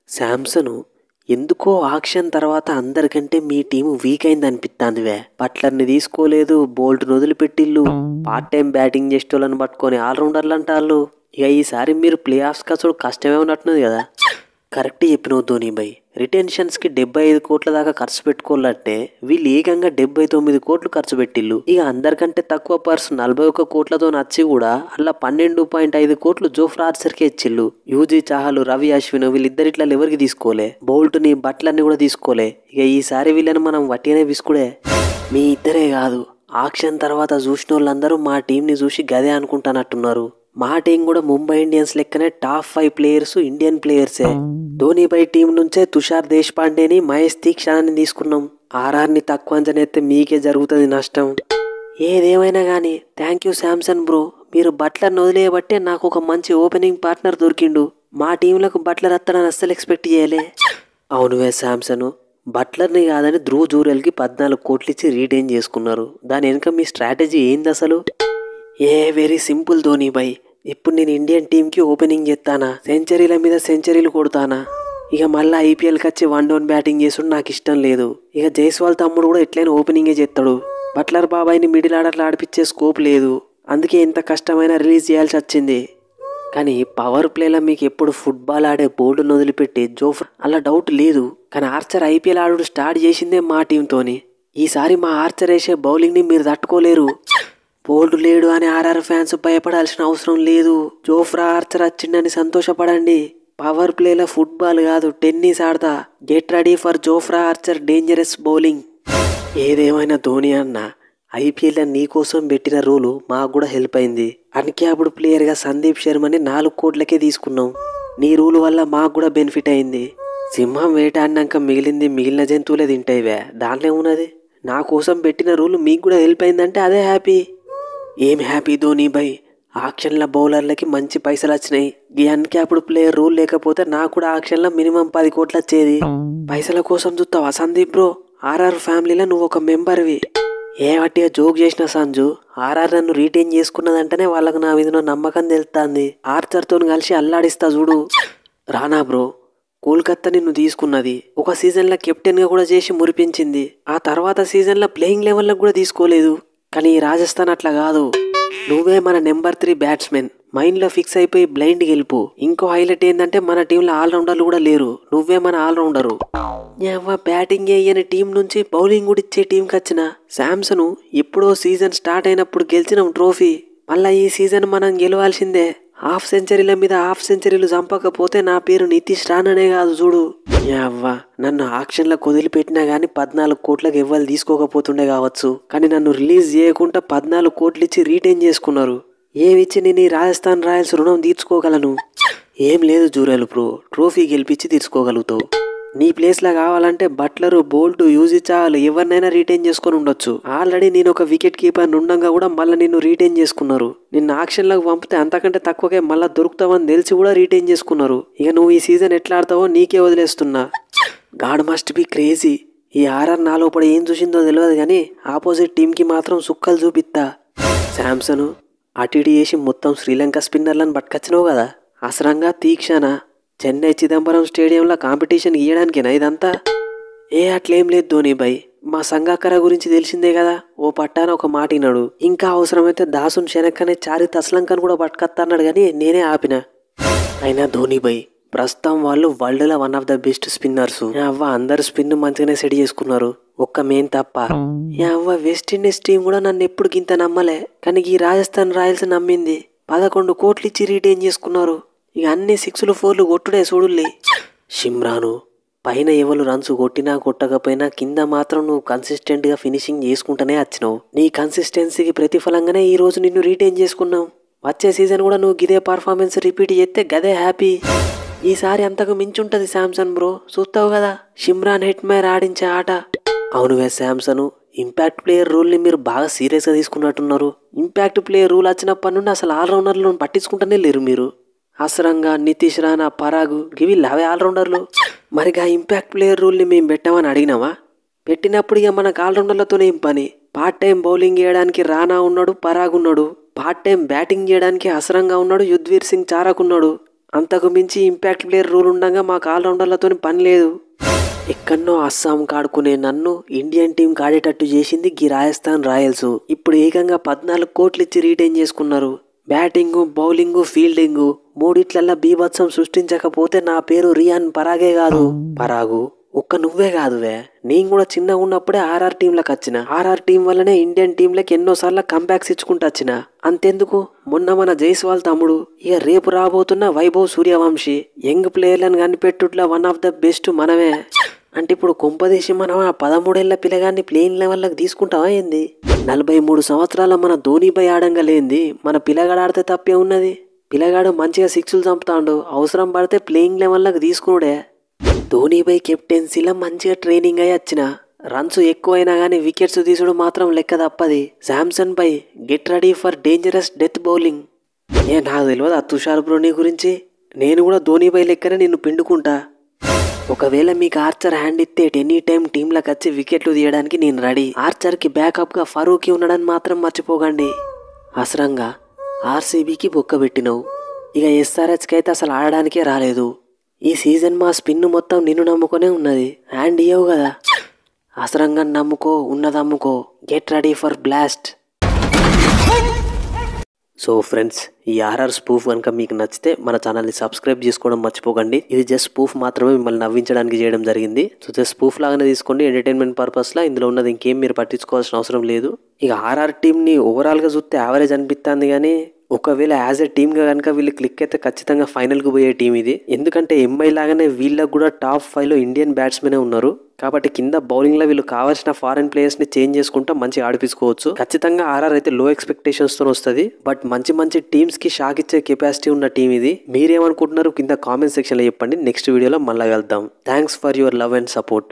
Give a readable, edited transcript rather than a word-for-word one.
శాంసను ఎందుకో ఆక్షన్ తర్వాత అందరికంటే మీ టీము వీక్ అయింది అనిపిస్తాందివే. బట్లర్ని తీసుకోలేదు, బోల్ట్ను వదిలిపెట్టిళ్ళు, పార్ట్ టైం బ్యాటింగ్ చేసేటోళ్ళని పట్టుకొని ఆల్రౌండర్లు అంటాళ్ళు. ఇక ఈసారి మీరు ప్లే ఆఫ్స్ కసడు కష్టమే ఉన్నట్టున్నది కదా. కరెక్ట్ చెప్పినవు ధోని బై. రిటెన్షన్స్కి 75 కోట్ల దాకా ఖర్చు పెట్టుకోవాలంటే వీళ్ళు ఏకంగా 79 కోట్లు ఖర్చు పెట్టిళ్ళు. ఇక అందరికంటే తక్కువ పర్స్ 41 కోట్లతో నచ్చి కూడా అలా 12.5 కోట్లు జోఫ్రా ఆర్చర్కే ఇచ్చిళ్ళు. యూజీ చాహల్, రవి అశ్విన్ వీళ్ళిద్దరిట్లా ఎవరికి తీసుకోలే. బౌల్ట్ని, బట్లర్ని కూడా తీసుకోలే. ఇక ఈసారి వీళ్ళని మనం వట్టిగానే విసుకుడే. మీ ఇద్దరే కాదు, ఆక్షన్ తర్వాత చూసిన వాళ్ళందరూ మా టీంని చూసి గదే అనుకుంటానట్టున్నారు. మా టీం కూడా ముంబై ఇండియన్స్ లెక్కనే టాప్ 5 ప్లేయర్స్ ఇండియన్ ప్లేయర్సే. ధోని బై టీం నుంచే తుషార్ దేశపాండేని, మహేష్ దీక్షాని తీసుకున్నాం. ఆర్ఆర్ని తక్కువ అంచనెత్తే మీకే జరుగుతుంది నష్టం. ఏదేమైనా కానీ థ్యాంక్ యూ శాంసన్ బ్రో. మీరు బట్లర్ని వదిలేయబట్టే నాకు ఒక మంచి ఓపెనింగ్ పార్ట్నర్ దొరికిండు. మా టీంలకు బట్లర్ అత్తడని అస్సలు ఎక్స్పెక్ట్ చేయలే. అవునువే శాంసను, బట్లర్ని కాదని ధ్రువ్ జూరెల్కి 14 కోట్లు ఇచ్చి రీటైన్ చేసుకున్నారు. దాని వెనుక మీ స్ట్రాటజీ ఏంది అసలు? Very simple Dhoni by. ఇప్పుడు నేను ఇండియన్ టీంకి ఓపెనింగ్ చేస్తానా, సెంచరీల మీద సెంచరీలు కొడతానా. ఇక మళ్ళీ ఐపీఎల్కి వచ్చి 1 డౌన్ బ్యాటింగ్ చేసుడు నాకు ఇష్టం లేదు. ఇక జైస్వాల్ తమ్ముడు కూడా ఎట్లయినా ఓపెనింగే చేస్తాడు. బట్లర్ బాబాయ్ని మిడిల్ ఆర్డర్లో ఆడిపించే స్కోప్ లేదు. అందుకే ఇంత కష్టమైనా రిలీజ్ చేయాల్సి వచ్చింది. కానీ పవర్ ప్లేలో మీకు ఎప్పుడు ఫుట్బాల్ ఆడే బోల్డ్ను వదిలిపెట్టి జోఫ్రా అలా డౌట్ లేదు. కానీ ఆర్చర్ ఐపీఎల్ ఆడు స్టార్ట్ చేసిందే మా టీంతోని. ఈసారి మా ఆర్చర్ వేసే బౌలింగ్ని మీరు తట్టుకోలేరు. బోల్డ్ లేడు అని ఆర్ఆర్ ఫ్యాన్స్ భయపడాల్సిన అవసరం లేదు. జోఫ్రా ఆర్చర్ వచ్చిందని సంతోషపడండి. పవర్ ప్లేలో ఫుట్బాల్ కాదు, టెన్నిస్ ఆడతా. Get ready for Jofra Archer dangerous bowling. ఏదేమైనా ధోని అన్న, ఐపీఎల్ నీకోసం పెట్టిన రూలు మాకు కూడా హెల్ప్ అయింది. అన్క్యాప్డ్ ప్లేయర్గా సందీప్ శర్మని 4 కోట్లకే తీసుకున్నాం. నీ రూల్ వల్ల మాకు కూడా బెనిఫిట్ అయింది. సింహం వేటాడినాక మిగిలిన జంతువులే తింటాయివే, దాంట్లో ఏమున్నది. నా కోసం పెట్టిన రూల్ మీకు కూడా హెల్ప్ అయిందంటే అదే హ్యాపీ. ఏం హ్యాపీ ధోని బై. ఆక్షన్ల బౌలర్లకి మంచి పైసలు వచ్చినాయి. ఈ అన్క్యాప్డ్ ప్లేయర్ రూల్ లేకపోతే నాకు కూడా ఆక్షన్లో మినిమం 10 కోట్లు వచ్చేది. పైసల కోసం చూస్తావా సందీప్ బ్రో? ఆర్ఆర్ ఫ్యామిలీలో నువ్వు ఒక మెంబర్వి. వట్టిగా జోక్ చేసిన సంజు, ఆర్ఆర్ నన్ను రీటైన్ చేసుకున్నదంటేనే వాళ్ళకు నా మీద నమ్మకం తెలుస్తుంది. ఆర్చర్తో కలిసి అల్లాడిస్తా చూడు. రానా బ్రో, కోల్కత్తా నిన్ను తీసుకున్నది. ఒక సీజన్లో కెప్టెన్గా కూడా చేసి మురిపించింది. ఆ తర్వాత సీజన్లో ప్లేయింగ్ లెవెల్లకు కూడా తీసుకోలేదు. కానీ రాజస్థాన్ అట్లా కాదు. నువ్వే మన నెంబర్ 3 బ్యాట్స్మెన్. మైండ్లో ఫిక్స్ అయిపోయి బ్లైండ్ గెలుపు. ఇంకో హైలైట్ ఏంటంటే మన టీంలో ఆల్రౌండర్లు కూడా లేరు. నువ్వే మన ఆల్రౌండరు. బ్యాటింగ్ వేయని టీం నుంచి బౌలింగ్ కూడా ఇచ్చే టీంకి వచ్చిన శాంసన్ ఎప్పుడో సీజన్ స్టార్ట్ అయినప్పుడు గెలిచినాం ట్రోఫీ. మళ్ళీ ఈ సీజన్ మనం గెలవాల్సిందే. హాఫ్ సెంచరీల మీద హాఫ్ సెంచరీలు చంపకపోతే నా పేరు నితీష్ రాణనే కాదు చూడు. నన్ను ఆక్షన్లో వదిలిపెట్టినా కానీ 14 కోట్లకు ఎవ్వరు తీసుకోకపోతుండే కావచ్చు. కానీ నన్ను రిలీజ్ చేయకుండా 14 కోట్లు ఇచ్చి రీటైన్ చేసుకున్నారు. ఏమిచ్చి నేను ఈ రాజస్థాన్ రాయల్స్ రుణం తీర్చుకోగలను? ఏం లేదు జూరెల్ బ్రో, ట్రోఫీ గెలిపించి తీర్చుకోగలుగుతావు. నీ ప్లేస్లో కావాలంటే బట్లర్, బోల్ట్, యూజీ చాహల్ ఎవరినైనా రీటైన్ చేసుకొని ఉండొచ్చు. ఆల్రెడీ నేను ఒక వికెట్ కీపర్ ఉండగా కూడా మళ్ళీ నిన్ను రీటైన్ చేసుకున్నారు. నిన్ను ఆక్షన్లకు పంపితే అంతకంటే తక్కువకే మళ్ళీ దొరుకుతావని తెలిసి కూడా రీటైన్ చేసుకున్నారు. ఇక నువ్వు ఈ సీజన్ ఎట్లా ఆడతావో నీకే వదిలేస్తున్నా. God must be crazy. ఈ ఆర్ఆర్ నాలో పడి ఏం చూసిందో తెలియదు కానీ ఆపోజిట్ టీంకి మాత్రం సుక్కలు చూపిస్తా. శాంసన్ అటు ఇటు చేసి మొత్తం శ్రీలంక స్పిన్నర్లను పట్టుకొచ్చినావు కదా. అసరంగా, తీక్షణ, చెన్నై చిదంబరం స్టేడియంలో కాంపిటీషన్ ఇయ్యడానికేనా ఇదంతా? అట్లేం లేదు ధోని బై. మా సంగాకర గురించి తెలిసిందే కదా. ఓ పట్టాన ఒక మాట విన్నాడు. ఇంకా అవసరమైతే దాసున్ శనక్కనే చారి తస్లంకను కూడా పట్టుకొస్తా అన్నాడు కానీ నేనే ఆపిన. అయినా ధోని బై, ప్రస్తుతం వాళ్ళు వరల్డ్లో 1 ఆఫ్ ద బెస్ట్ స్పిన్నర్స్. అందరు స్పిన్ మంచిగానే సెట్ చేసుకున్నారు, ఒక్క మెయిన్ తప్ప. వెస్టిండీస్ టీం కూడా నన్ను ఎప్పుడు గింత నమ్మలే. కానీ ఈ రాజస్థాన్ రాయల్స్ నమ్మింది. 11 కోట్లు ఇచ్చి రీటైన్ చేసుకున్నారు. ఇక అన్ని 6లు 4లు కొట్టుడే చూడులే. షిమ్రాను, పైన ఎవరు రన్స్ కొట్టినా కొట్టకపోయినా కింద మాత్రం నువ్వు కన్సిస్టెంట్గా ఫినిషింగ్ చేసుకుంటూనే వచ్చినావు. నీ కన్సిస్టెన్సీకి ప్రతిఫలంగానే ఈ రోజు నిన్ను రీటైన్ చేసుకున్నావు. వచ్చే సీజన్ కూడా నువ్వు గిదే పర్ఫార్మెన్స్ రిపీట్ చేస్తే గదే హ్యాపీ. ఈసారి అంతకు మించుంటది శాంసన్ బ్రో, చూస్తావు కదా. షిమ్రాన్ హెట్మేర్ ఆడించే ఆట. అవునువే శాంసన్, ఇంపాక్ట్ ప్లేయర్ రూల్ని మీరు బాగా సీరియస్గా తీసుకున్నట్టున్నారు. ఇంపాక్ట్ ప్లేయర్ రూల్ వచ్చినప్పటి నుండి అసలు ఆల్రౌండర్లను పట్టించుకుంటూనే లేరు మీరు. అసరంగా, నితీష్ రాణా, పరాగు ఇవి అవే ఆల్రౌండర్లు. మరిగా ఇంపాక్ట్ ప్లేయర్ రూల్ని మేము పెట్టామని అడిగినావా? పెట్టినప్పుడు ఇక మనకు ఆల్రౌండర్లతోనే ఏం పని. పార్ట్ టైం బౌలింగ్ చేయడానికి రాణా ఉన్నాడు, పరాగ్ ఉన్నాడు. పార్ట్ టైం బ్యాటింగ్ చేయడానికి అసరంగా ఉన్నాడు, యుధ్వీర్ సింగ్ చారక్ ఉన్నాడు. అంతకు మించి ఇంపాక్ట్ ప్లేయర్ రూల్ ఉండగా మాకు ఆల్రౌండర్లతో పని లేదు. ఎక్కడనో అస్సాం కాడుకునే నన్ను ఇండియన్ టీం కాడేటట్టు చేసింది గీ రాజస్థాన్ రాయల్స్. ఇప్పుడు ఏకంగా 14 కోట్లు ఇచ్చి రీటైన్ చేసుకున్నారు. బ్యాటింగు, బౌలింగు, ఫీల్డింగు మూడిట్లల్లా బీభత్సం సృష్టించకపోతే నా పేరు రియాన్ పరాగే కాదు. పరాగు ఒక్క నువ్వే కాదువే, నేను కూడా చిన్నగా ఉన్నప్పుడే ఆర్ఆర్ టీంలకు వచ్చిన. ఆర్ఆర్ టీం వల్లనే ఇండియన్ టీంలకి ఎన్నోసార్లు కంబ్యాక్స్ ఇచ్చుకుంటూ వచ్చిన. అంతెందుకు, మొన్న మన జైస్వాల్ తమ్ముడు, ఇక రేపు రాబోతున్న వైభవ్ సూర్యవంశీ యంగ్ ప్లేయర్లను కనిపెట్టుట్లా వన్ ఆఫ్ ద బెస్ట్ మనమే. అంటే ఇప్పుడు కొంపదీసి మనం ఆ 13 ఏళ్ల పిల్లగాన్ని ప్లేయింగ్ లెవెల్లోకి తీసుకుంటావా ఏంది? 43 సంవత్సరాల మన ధోనీపై ఆడంగా లేంది మన పిల్లగాడు ఆడితే తప్పే ఉన్నది. పిల్లగాడు మంచిగా సిక్స్లు చంపుతాడు, అవసరం పడితే ప్లేయింగ్ లెవెల్లోకి తీసుకున్నాడే. ధోనీపై కెప్టెన్సీలో మంచిగా ట్రైనింగ్ అయ్యి వచ్చిన. రన్స్ ఎక్కువైనా కానీ వికెట్స్ తీసుడు మాత్రం లెక్క తప్పది. శాంసన్ పై get ready for dangerous death bowling. నాకు తెలియదు ఆ తుషార్ బ్రోనీ గురించి. నేను కూడా ధోనీపై లెక్కనే నిన్ను పిండుకుంటా. ఒకవేళ మీకు ఆర్చర్ హ్యాండ్ ఇస్తే ఎనీ టైం టీంలకు వచ్చి వికెట్లు తీయడానికి నేను రెడీ. ఆర్చర్కి బ్యాకప్గా ఫరూకీ ఉన్నాడని మాత్రం మర్చిపోకండి. అసరంగా ఆర్సీబీకి బొక్క పెట్టినవు, ఇక ఎస్ఆర్హెచ్కి అయితే అసలు ఆడడానికే రాలేదు. ఈ సీజన్ మా స్పిన్ మొత్తం నిన్ను నమ్ముకొనే ఉన్నది. హ్యాండ్ ఇయ్యవు కదా, అసరంగా నమ్ముకో, ఉన్నదమ్ముకో. Get ready for blast. So friends, ఈ ఆర్ఆర్ స్పూఫ్ కనుక మీకు నచ్చితే మన ఛానల్ని సబ్స్క్రైబ్ చేసుకోవడం మర్చిపోకండి. ఇది జస్ట్ స్పూఫ్ మాత్రమే, మిమ్మల్ని నవ్వించడానికి చేయడం జరిగింది. సో జస్ట్ స్పూఫ్ లాగానే తీసుకోండి, ఎంటర్టైన్మెంట్ పర్పస్లో. ఇందులో ఉన్నది ఇంకేం మీరు పట్టించుకోవాల్సిన అవసరం లేదు. ఇక ఆర్ఆర్ టీంని ఓవరాల్గా చూస్తే యావరేజ్ అనిపిస్తుంది, కానీ ఒకవేళ యాజ్ ఎ టీమ్గా కనుక వీళ్ళు క్లిక్ అయితే ఖచ్చితంగా ఫైనల్కి పోయే టీం ఇది. ఎందుకంటే ఎంఐ లాగానే వీళ్ళకు కూడా టాప్ 5లో ఇండియన్ బ్యాట్స్మెనే ఉన్నారు. కాబట్టి కింద బౌలింగ్లో వీళ్ళు కావాల్సిన ఫారెన్ ప్లేయర్స్ని చేంజ్ చేసుకుంటా మంచిగా ఆడిపించుకోవచ్చు. ఖచ్చితంగా ఆర్ఆర్ అయితే లో ఎక్స్పెక్టేషన్స్తో వస్తుంది, బట్ మంచి మంచి టీమ్స్కి షాక్ ఇచ్చే కెపాసిటీ ఉన్న టీం ఇది. మీరేమనుకుంటున్నారు కింద కామెంట్ సెక్షన్లో చెప్పండి. నెక్స్ట్ వీడియోలో మళ్ళీ వెళ్దాం. Thanks for your love and support.